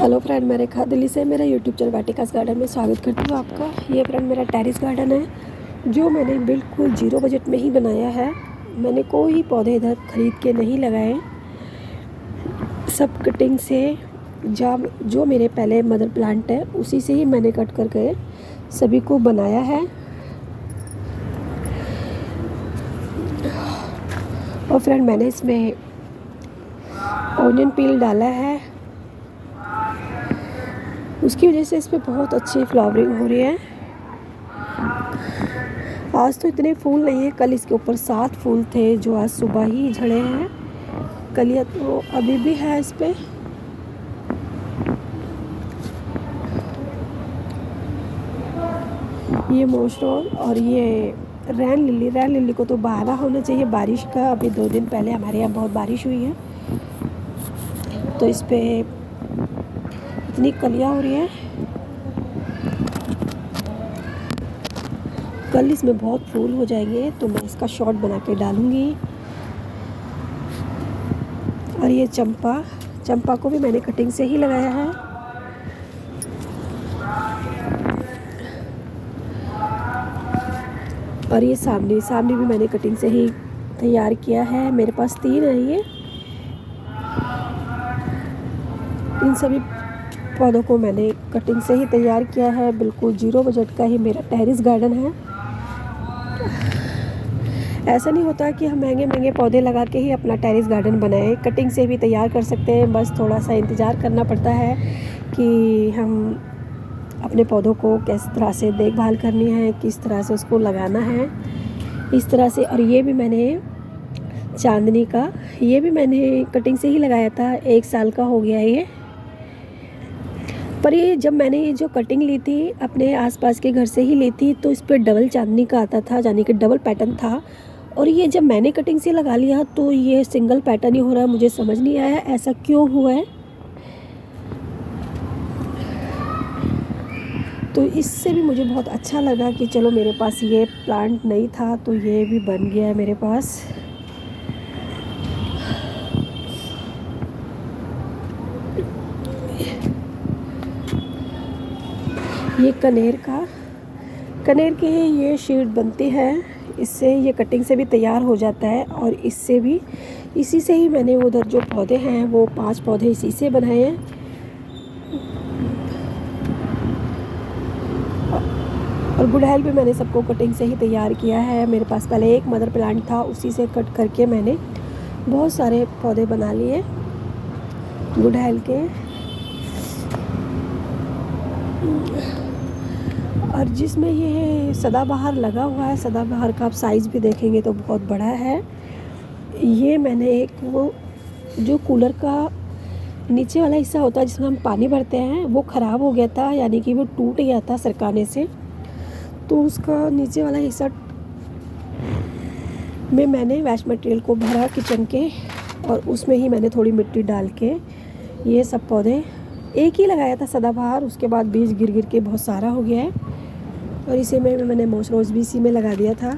Hello friend, मैं रेखा दिल्ली से मेरा यूट्यूब चैनल वाटिकास गार्डन में स्वागत करती हूँ आपका। ये फ्रेंड मेरा टेरेस गार्डन है जो मैंने बिल्कुल जीरो बजट में ही बनाया है। मैंने कोई पौधे इधर ख़रीद के नहीं लगाए, सब कटिंग से। जब जो मेरे पहले मदर प्लांट है उसी से ही मैंने कट करके सभी को बनाया है। और फ्रेंड मैंने इसमें ऑनियन पील डाला है, उसकी वजह से इस पर बहुत अच्छी फ्लावरिंग हो रही है। आज तो इतने फूल नहीं है, कल इसके ऊपर 7 फूल थे जो आज सुबह ही झड़े हैं। कलियाँ तो अभी भी है इस पर। ये मोशरोल और ये रैन लिली को तो बहाना होना चाहिए बारिश का। अभी 2 दिन पहले हमारे यहाँ बहुत बारिश हुई है तो इस पर इतनी कलियाँ हो रही है। कल इसमें बहुत फूल हो जाएंगे तो मैं इसका शॉर्ट बना के डालूँगी। और ये चंपा को भी मैंने कटिंग से ही लगाया है। और ये सामने भी मैंने कटिंग से ही तैयार किया है। मेरे पास 3 है ये। इन सभी पौधों को मैंने कटिंग से ही तैयार किया है। बिल्कुल जीरो बजट का ही मेरा टेरेस गार्डन है। ऐसा नहीं होता कि हम महंगे पौधे लगा के ही अपना टेरेस गार्डन बनाएं, कटिंग से भी तैयार कर सकते हैं। बस थोड़ा सा इंतज़ार करना पड़ता है कि हम अपने पौधों को किस तरह से देखभाल करनी है, किस तरह से उसको लगाना है, इस तरह से। और ये भी मैंने चांदनी का ये भी मैंने कटिंग से ही लगाया था। 1 साल का हो गया ये। पर ये जब मैंने ये जो कटिंग ली थी अपने आसपास के घर से ही ली थी तो इस पर डबल चांदनी का आता था, यानी कि डबल पैटर्न था। और ये जब मैंने कटिंग से लगा लिया तो ये सिंगल पैटर्न ही हो रहा है। मुझे समझ नहीं आया ऐसा क्यों हुआ है। तो इससे भी मुझे बहुत अच्छा लगा कि चलो मेरे पास ये प्लांट नहीं था तो ये भी बन गया है मेरे पास। ये कनेर के ये शीट बनती है, इससे ये कटिंग से भी तैयार हो जाता है। और इसी से ही मैंने उधर जो पौधे हैं वो 5 पौधे इसी से बनाए हैं। और गुड़हल भी मैंने सबको कटिंग से ही तैयार किया है। मेरे पास पहले एक मदर प्लांट था, उसी से कट करके मैंने बहुत सारे पौधे बना लिए गुड़हल के। और जिसमें ये सदाबहार लगा हुआ है, सदाबहार का आप साइज़ भी देखेंगे तो बहुत बड़ा है। ये मैंने एक वो जो कूलर का नीचे वाला हिस्सा होता है जिसमें हम पानी भरते हैं वो ख़राब हो गया था, यानी कि वो टूट गया था सरकाने से। तो उसका नीचे वाला हिस्सा में मैंने वेस्ट मटेरियल को भरा किचन के, और उसमें ही मैंने थोड़ी मिट्टी डाल के ये सब पौधे एक ही लगाया था सदाबहार। उसके बाद बीज गिर के बहुत सारा हो गया है। और इसे मैंने मोसरोज भी इसी में लगा दिया था।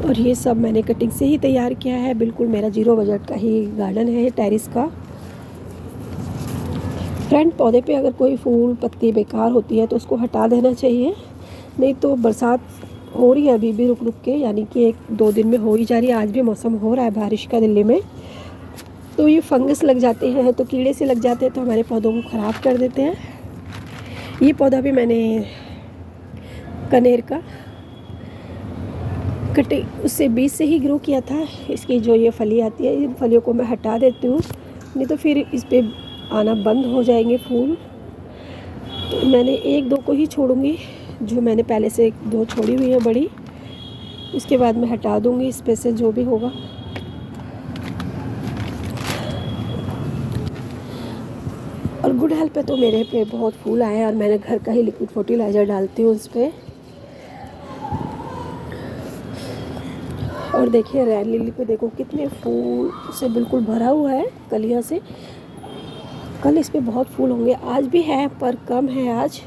और ये सब मैंने कटिंग से ही तैयार किया है। बिल्कुल मेरा जीरो बजट का ही गार्डन है टेरेस का। फ्रेंड, पौधे पे अगर कोई फूल पत्ती बेकार होती है तो उसको हटा देना चाहिए, नहीं तो बरसात हो रही है अभी भी रुक के, यानी कि 1-2 दिन में हो ही जा रही है। आज भी मौसम हो रहा है बारिश का दिल्ली में। तो ये फंगस लग जाते हैं, तो कीड़े से लग जाते हैं तो हमारे पौधों को ख़राब कर देते हैं। ये पौधा भी मैंने कनेर का उससे बीज से ही ग्रो किया था। इसकी जो ये फली आती है, इन फलियों को मैं हटा देती हूँ, नहीं तो फिर इस पर आना बंद हो जाएंगे फूल। तो मैंने 1-2 को ही छोड़ूंगी, जो मैंने पहले से 2 छोड़ी हुई है बड़ी। उसके बाद मैं हटा दूँगी इस पे से जो भी होगा। और गुड़हल पे तो मेरे पे बहुत फूल आए हैं और मैंने घर का ही लिक्विड फर्टिलाइज़र डालती हूँ उस पर। और देखिए रेड लिली पे देखो कितने फूल से बिल्कुल भरा हुआ है कलियों से। कल इस पे बहुत फूल होंगे, आज भी है पर कम है आज।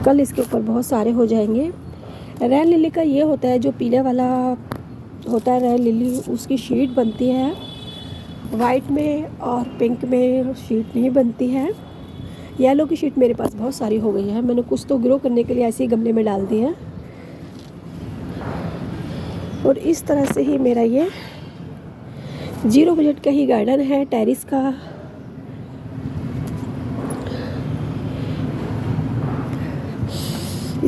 कल इसके ऊपर बहुत सारे हो जाएंगे। रेड लिली का ये होता है जो पीले वाला होता है रेड लिली, उसकी शीट बनती है वाइट में और पिंक में शीट नहीं बनती है। येलो की शीट मेरे पास बहुत सारी हो गई है, मैंने कुछ तो ग्रो करने के लिए ऐसे ही गमले में डाल दी है। और इस तरह से ही मेरा ये 0 बजट का ही गार्डन है टेरेस का।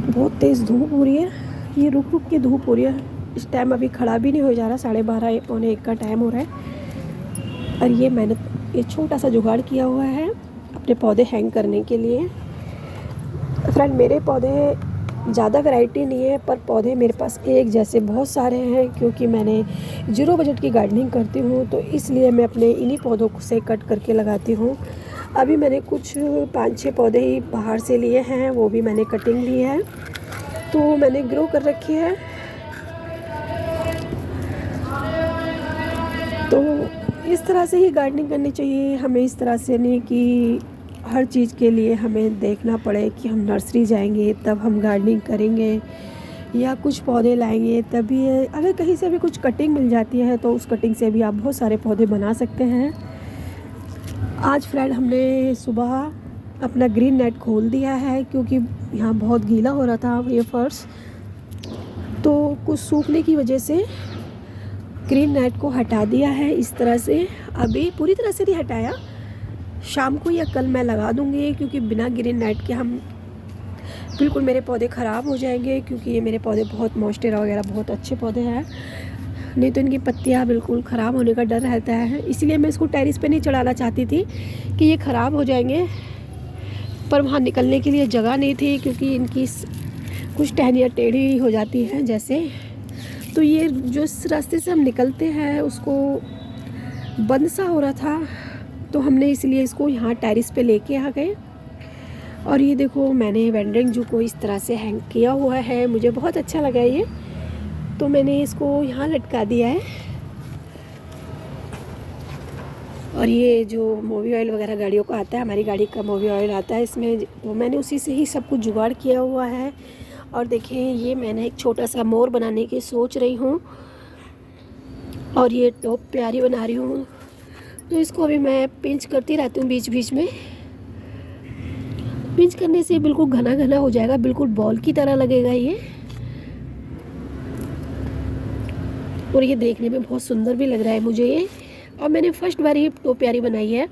बहुत तेज़ धूप हो रही है, ये रुक रुक के धूप हो रही है। इस टाइम अभी खड़ा भी नहीं हो जा रहा, 12:30 पौने 1 का टाइम हो रहा है। और ये मैंने ये छोटा सा जुगाड़ किया हुआ है अपने पौधे हैंग करने के लिए। फ्रेंड, मेरे पौधे ज़्यादा वैरायटी नहीं है, पर पौधे मेरे पास एक जैसे बहुत सारे हैं, क्योंकि मैंने 0 बजट की गार्डनिंग करती हूँ, तो इसलिए मैं अपने इन्हीं पौधों से कट करके लगाती हूँ। अभी मैंने कुछ 5-6 पौधे ही बाहर से लिए हैं, वो भी मैंने कटिंग ली है, तो मैंने ग्रो कर रखी है। तो इस तरह से ही गार्डनिंग करनी चाहिए हमें, इस तरह से नहीं कि हर चीज़ के लिए हमें देखना पड़े कि हम नर्सरी जाएंगे तब हम गार्डनिंग करेंगे या कुछ पौधे लाएंगे तभी। अगर कहीं से भी कुछ कटिंग मिल जाती है तो उस कटिंग से भी आप बहुत सारे पौधे बना सकते हैं। आज फ्रेंड हमने सुबह अपना ग्रीन नेट खोल दिया है, क्योंकि यहाँ बहुत गीला हो रहा था ये फर्श, तो कुछ सूखने की वजह से ग्रीन नेट को हटा दिया है इस तरह से। अभी पूरी तरह से नहीं हटाया, शाम को या कल मैं लगा दूँगी, क्योंकि बिना ग्रीन नेट के हम बिल्कुल मेरे पौधे ख़राब हो जाएंगे, क्योंकि ये मेरे पौधे बहुत मॉइस्चर वगैरह बहुत अच्छे पौधे हैं, नहीं तो इनकी पत्तियाँ बिल्कुल ख़राब होने का डर रहता है। इसलिए मैं इसको टेरेस पे नहीं चढ़ाना चाहती थी कि ये ख़राब हो जाएंगे, पर वहाँ निकलने के लिए जगह नहीं थी, क्योंकि इनकी कुछ टहनियाँ टेढ़ी हो जाती हैं जैसे, तो ये जो इस रास्ते से हम निकलते हैं उसको बंद सा हो रहा था, तो हमने इसलिए इसको यहाँ टेरेस पे लेके आ गए। और ये देखो मैंने वेंडिंग जू को इस तरह से हैंग किया हुआ है, मुझे बहुत अच्छा लगा ये, तो मैंने इसको यहाँ लटका दिया है। और ये जो मोवी ऑयल वगैरह गाड़ियों का आता है, हमारी गाड़ी का मोवी ऑयल आता है इसमें, तो मैंने उसी से ही सब कुछ जुगाड़ किया हुआ है। और देखिए ये मैंने एक छोटा सा मोर बनाने की सोच रही हूँ, और ये टॉप प्यारी बना रही हूँ, तो इसको अभी मैं पिंच करती रहती हूँ बीच बीच में। पिंच करने से बिल्कुल घना घना हो जाएगा, बिल्कुल बॉल की तरह लगेगा ये, और ये देखने में बहुत सुंदर भी लग रहा है मुझे ये। और मैंने फर्स्ट बार ये टॉप प्यारी बनाई है।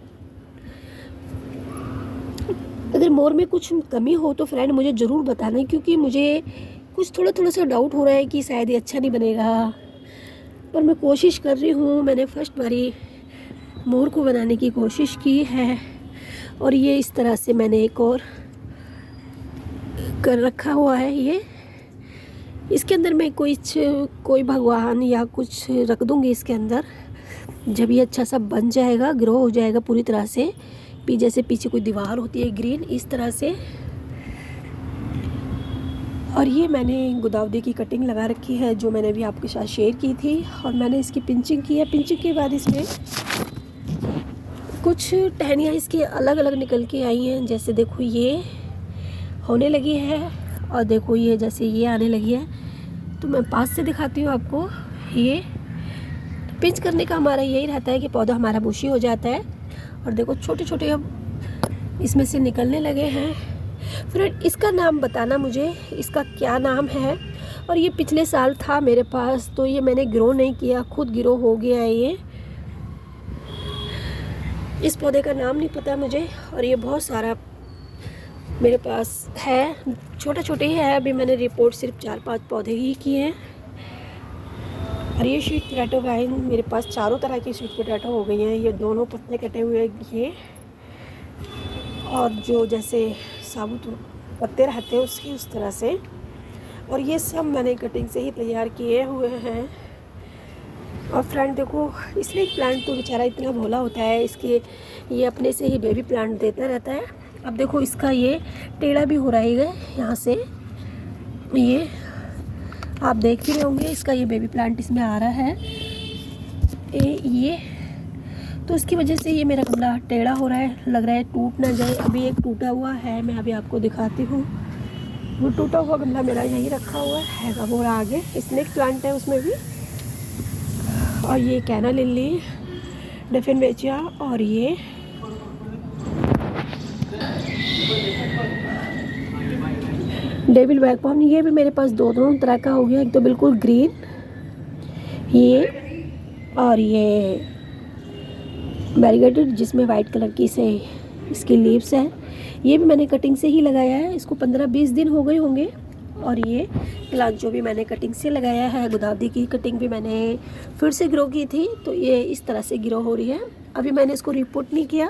अगर मोर में कुछ कमी हो तो फ्रेंड मुझे ज़रूर बताना, क्योंकि मुझे कुछ थोड़ा सा डाउट हो रहा है कि शायद ये अच्छा नहीं बनेगा, पर मैं कोशिश कर रही हूँ। मैंने फर्स्ट बारी मोर को बनाने की कोशिश की है। और ये इस तरह से मैंने एक और कर रखा हुआ है। ये इसके अंदर मैं कोई भगवान या कुछ रख दूँगी इसके अंदर, जब ये अच्छा सा बन जाएगा, ग्रो हो जाएगा पूरी तरह से, जैसे पीछे कोई दीवार होती है ग्रीन, इस तरह से। और ये मैंने गुदावदी की कटिंग लगा रखी है, जो मैंने भी आपके साथ शेयर की थी, और मैंने इसकी पिंचिंग की है। पिंचिंग के बाद इसमें कुछ टहनियाँ इसकी अलग अलग निकल के आई हैं, जैसे देखो ये होने लगी है, और देखो ये जैसे ये आने लगी है। तो मैं पास से दिखाती हूँ आपको। ये पिंच करने का हमारा यही रहता है कि पौधा हमारा बुशी हो जाता है, और देखो छोटे छोटे अब इसमें से निकलने लगे हैं। फ्रेंड इसका नाम बताना मुझे, इसका क्या नाम है। और ये पिछले साल था मेरे पास, तो ये मैंने ग्रो नहीं किया, खुद ग्रो हो गया है ये। इस पौधे का नाम नहीं पता मुझे, और ये बहुत सारा मेरे पास है, छोटे छोटे ही है। अभी मैंने रिपोर्ट सिर्फ 4-5 पौधे ही किए हैं। और ये स्वीट पोटैटो वाइन मेरे पास चारों तरह की स्वीट पोटैटो हो गई हैं। ये दोनों पत्ते कटे हुए ये, और जो जैसे साबुत पत्ते रहते हैं उसकी उस तरह से। और ये सब मैंने कटिंग से ही तैयार किए हुए हैं। और फ्रेंड देखो, स्नेक प्लांट तो बेचारा इतना भोला होता है, इसके ये अपने से ही बेबी प्लांट देता रहता है। अब देखो इसका ये टेढ़ा भी हो रहा है यहाँ से, ये आप देख ही रहे होंगे, इसका ये बेबी प्लांट इसमें आ रहा है ये, तो इसकी वजह से ये मेरा गमला टेढ़ा हो रहा है, लग रहा है टूट ना जाए। अभी एक टूटा हुआ है, मैं अभी आपको दिखाती हूँ। वो टूटा हुआ गमला मेरा यहीं रखा हुआ है, वो आगे स्नेक प्लांट है उसमें भी। और ये कैना लिली डेफिनवेचिया और ये डेविल बैकपॉम। ये भी मेरे पास दोनों तरह का हो गया, एक तो बिल्कुल ग्रीन ये, और ये वेरीगेटेड जिसमें वाइट कलर की से इसकी लीव्स है। ये भी मैंने कटिंग से ही लगाया है, इसको 15-20 दिन हो गए होंगे। और ये प्लांचो भी मैंने कटिंग से लगाया है। गुदावरी की कटिंग भी मैंने फिर से ग्रो की थी, तो ये इस तरह से ग्रो हो रही है। अभी मैंने इसको रिपोर्ट नहीं किया,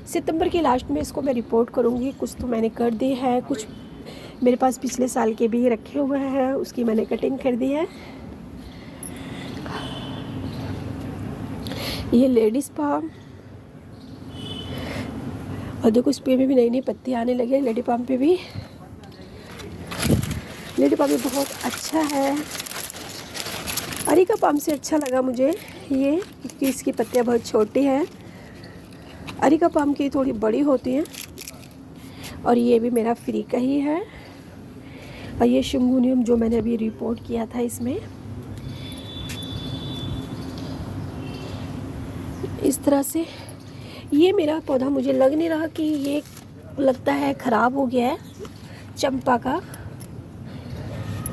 सितंबर के लास्ट में इसको मैं रिपोर्ट करूँगी। कुछ तो मैंने कर दी है, कुछ मेरे पास पिछले साल के भी रखे हुए हैं, उसकी मैंने कटिंग कर दी है। ये लेडीज़ पाम, और देखो इस पे भी नई नई पत्ती आने लगे। लेडी पाम पे भी, लेडी पाम भी बहुत अच्छा है। अरिका पाम से अच्छा लगा मुझे ये, क्योंकि इसकी पत्तियाँ बहुत छोटी हैं। अरिका पाम की थोड़ी बड़ी होती हैं। और ये भी मेरा फ्री का ही है। और ये शिंगोनियम जो मैंने अभी रिपोर्ट किया था, इसमें इस तरह से ये मेरा पौधा मुझे लग नहीं रहा कि ये लगता है ख़राब हो गया है। चंपा का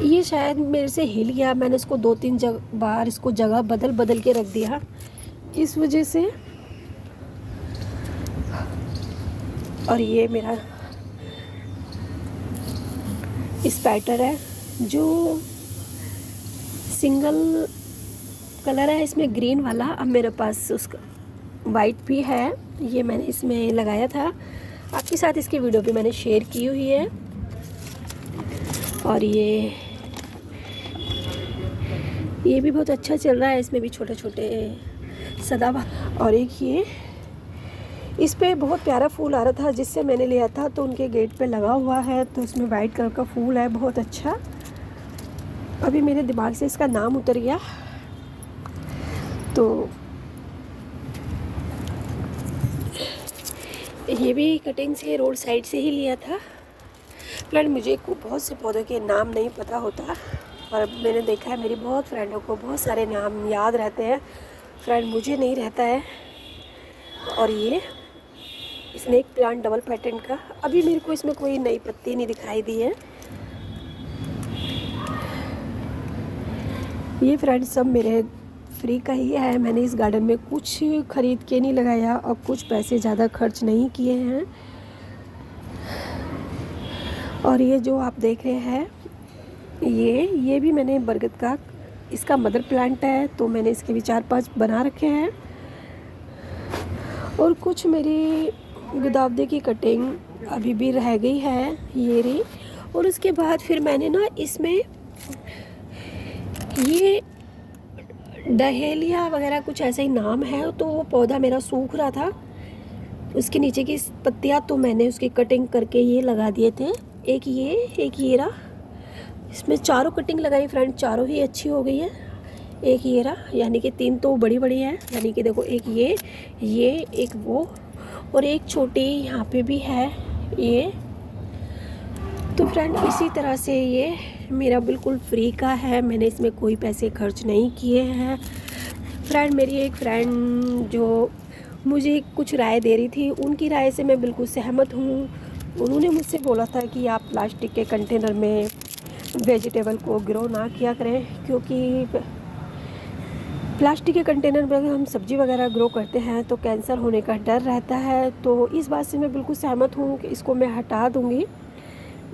ये शायद मेरे से हिल गया, मैंने इसको 2-3 बार इसको जगह बदल बदल के रख दिया, इस वजह से। और ये मेरा स्पैटर है जो सिंगल कलर है, इसमें ग्रीन वाला। अब मेरे पास उसका वाइट भी है, ये मैंने इसमें लगाया था। आपके साथ इसकी वीडियो भी मैंने शेयर की हुई है। और ये भी बहुत अच्छा चल रहा है, इसमें भी छोटे छोटे सदाबहार। और एक ये इस पे बहुत प्यारा फूल आ रहा था जिससे मैंने लिया था, तो उनके गेट पे लगा हुआ है, तो इसमें वाइट कलर का फूल है, बहुत अच्छा। अभी मेरे दिमाग से इसका नाम उतर गया। तो ये भी कटिंग से रोड साइड से ही लिया था। फ्रेंड, मुझे बहुत से पौधों के नाम नहीं पता होता, और मैंने देखा है मेरी बहुत फ्रेंडों को बहुत सारे नाम याद रहते हैं। फ्रेंड, मुझे नहीं रहता है। और ये स्नेक प्लांट डबल पैटर्न का, अभी मेरे को इसमें कोई नई पत्ती नहीं दिखाई दी है। ये फ्रेंड सब मेरे फ्री का ही है। मैंने इस गार्डन में कुछ खरीद के नहीं लगाया और कुछ पैसे ज़्यादा खर्च नहीं किए हैं। और ये जो आप देख रहे हैं ये भी मैंने बरगद का, इसका मदर प्लांट है, तो मैंने इसके भी 4-5 बना रखे हैं। और कुछ मेरी गुदावरी की कटिंग अभी भी रह गई है, ये रही। और उसके बाद फिर मैंने ना इसमें ये डहेलिया वगैरह कुछ ऐसा ही नाम है, तो वो पौधा मेरा सूख रहा था, उसके नीचे की पत्तियाँ तो मैंने उसकी कटिंग करके ये लगा दिए थे। एक ये रहा, इसमें चारों कटिंग लगाई फ्रेंड, चारों ही अच्छी हो गई है। एक ये रहा, यानी कि 3 तो बड़ी बड़ी है, यानी कि देखो एक ये एक वो, और एक छोटी यहाँ पे भी है ये। तो फ्रेंड, इसी तरह से ये मेरा बिल्कुल फ्री का है, मैंने इसमें कोई पैसे खर्च नहीं किए हैं। फ्रेंड, मेरी एक फ्रेंड जो मुझे कुछ राय दे रही थी, उनकी राय से मैं बिल्कुल सहमत हूँ। उन्होंने मुझसे बोला था कि आप प्लास्टिक के कंटेनर में वेजिटेबल को ग्रो ना किया करें, क्योंकि प्लास्टिक के कंटेनर में अगर हम सब्ज़ी वगैरह ग्रो करते हैं तो कैंसर होने का डर रहता है। तो इस बात से मैं बिल्कुल सहमत हूँ कि इसको मैं हटा दूँगी,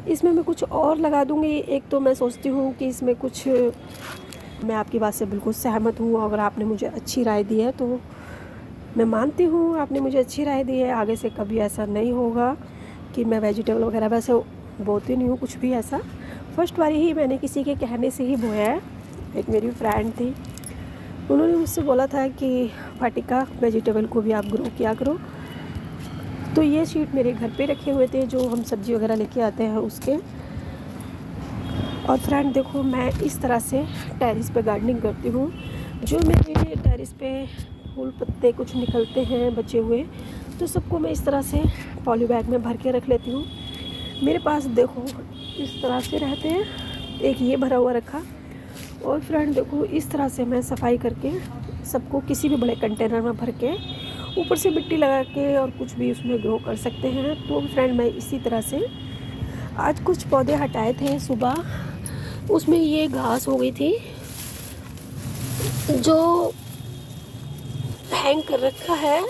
इसमें मैं कुछ और लगा दूँगी। एक तो मैं सोचती हूँ कि इसमें कुछ, मैं आपकी बात से बिल्कुल सहमत हूँ। अगर आपने मुझे अच्छी राय दी है तो मैं मानती हूँ, आपने मुझे अच्छी राय दी है। आगे से कभी ऐसा नहीं होगा कि मैं वेजिटेबल वगैरह वैसे बोती नहीं हूँ कुछ भी ऐसा। फर्स्ट बारी ही मैंने किसी के कहने से ही बोया है। एक मेरी फ्रेंड थी, उन्होंने मुझसे बोला था कि वाटिका वेजिटेबल को भी आप ग्रो किया करो। तो ये शीट मेरे घर पे रखे हुए थे जो हम सब्ज़ी वगैरह लेके आते हैं उसके। और फ्रेंड देखो, मैं इस तरह से टेरेस पे गार्डनिंग करती हूँ। जो मेरे टेरेस पे फूल पत्ते कुछ निकलते हैं बचे हुए, तो सबको मैं इस तरह से पॉली बैग में भर के रख लेती हूँ। मेरे पास देखो इस तरह से रहते हैं, एक ये भरा हुआ रखा। और फ्रेंड देखो, इस तरह से मैं सफाई करके सबको किसी भी बड़े कंटेनर में भर के ऊपर से मिट्टी लगा के और कुछ भी उसमें ग्रो कर सकते हैं। तो फ्रेंड मैं इसी तरह से आज कुछ पौधे हटाए थे सुबह, उसमें ये घास हो गई थी जो हैंग कर रखा है,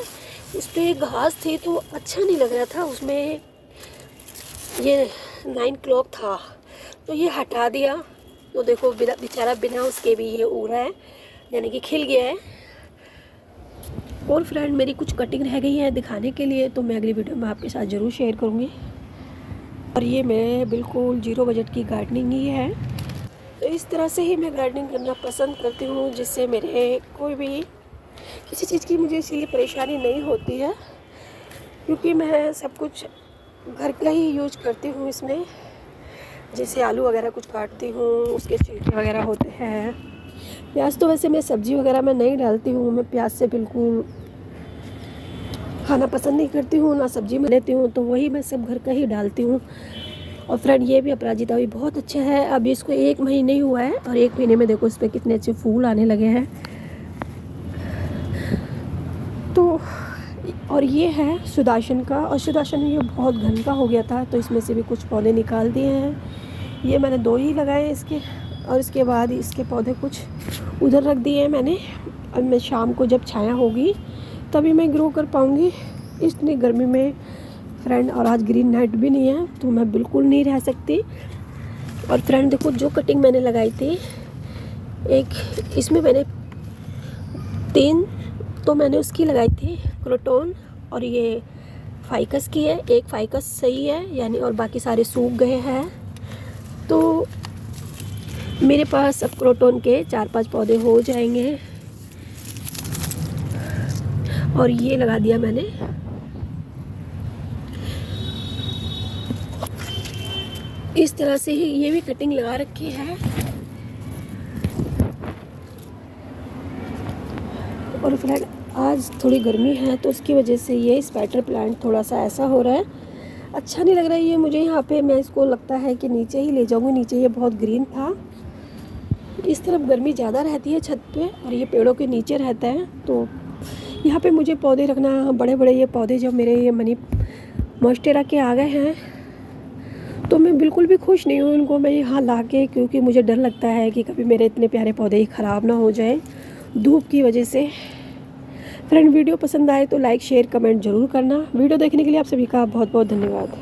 उस पर घास थी तो अच्छा नहीं लग रहा था। उसमें ये 9 क्लॉक था तो ये हटा दिया। तो देखो बेचारा बिना उसके भी ये उग रहा है, यानी कि खिल गया है। और फ्रेंड मेरी कुछ कटिंग रह गई है दिखाने के लिए, तो मैं अगली वीडियो में आपके साथ ज़रूर शेयर करूँगी। और ये मैं बिल्कुल 0 बजट की गार्डनिंग ही है। तो इस तरह से ही मैं गार्डनिंग करना पसंद करती हूँ, जिससे मेरे कोई भी किसी चीज़ की मुझे इसीलिए परेशानी नहीं होती है, क्योंकि मैं सब कुछ घर का ही यूज करती हूँ। इसमें जैसे आलू वगैरह कुछ काटती हूँ, उसके छिलके वगैरह होते हैं। प्याज तो वैसे मैं सब्ज़ी वगैरह में नहीं डालती हूँ, मैं प्याज से बिल्कुल खाना पसंद नहीं करती हूँ, ना सब्ज़ी में लेती हूँ, तो वही मैं सब घर का ही डालती हूँ। और फ्रेंड ये भी अपराजिता भी बहुत अच्छा है। अभी इसको 1 महीने ही हुआ है और 1 महीने में देखो इस पर कितने अच्छे फूल आने लगे हैं। तो और ये है सुदर्शन का, और सुदर्शन ये बहुत घन का हो गया था तो इसमें से भी कुछ पौधे निकाल दिए हैं। ये मैंने 2 ही लगाए इसके, और इसके बाद इसके पौधे कुछ उधर रख दिए हैं मैंने। अब मैं शाम को जब छाया होगी तभी मैं ग्रो कर पाऊँगी इतनी गर्मी में फ्रेंड। और आज ग्रीन नाइट भी नहीं है तो मैं बिल्कुल नहीं रह सकती। और फ्रेंड देखो जो कटिंग मैंने लगाई थी, एक इसमें मैंने 3 तो मैंने उसकी लगाई थी क्रोटोन, और ये फाइकस की है। एक फाइकस सही है यानी, और बाकी सारे सूख गए हैं। तो मेरे पास अब क्रोटोन के 4-5 पौधे हो जाएंगे। और ये लगा दिया मैंने इस तरह से ही, ये भी कटिंग लगा रखी है। और फ्रेंड आज थोड़ी गर्मी है तो उसकी वजह से ये स्पाइडर प्लांट थोड़ा सा ऐसा हो रहा है, अच्छा नहीं लग रहा है ये मुझे यहाँ पे। मैं इसको लगता है कि नीचे ही ले जाऊँगी, नीचे ये बहुत ग्रीन था। इस तरफ गर्मी ज़्यादा रहती है छत पे, और ये पेड़ों के नीचे रहता है। तो यहाँ पे मुझे पौधे रखना, बड़े बड़े ये पौधे जो मेरे ये मनी मॉन्स्टेरा के आ गए हैं, तो मैं बिल्कुल भी खुश नहीं हूँ उनको मैं यहाँ ला के, क्योंकि मुझे डर लगता है कि कभी मेरे इतने प्यारे पौधे ही ख़राब ना हो जाए धूप की वजह से। फ्रेंड वीडियो पसंद आए तो लाइक शेयर कमेंट ज़रूर करना। वीडियो देखने के लिए आप सभी का बहुत बहुत धन्यवाद।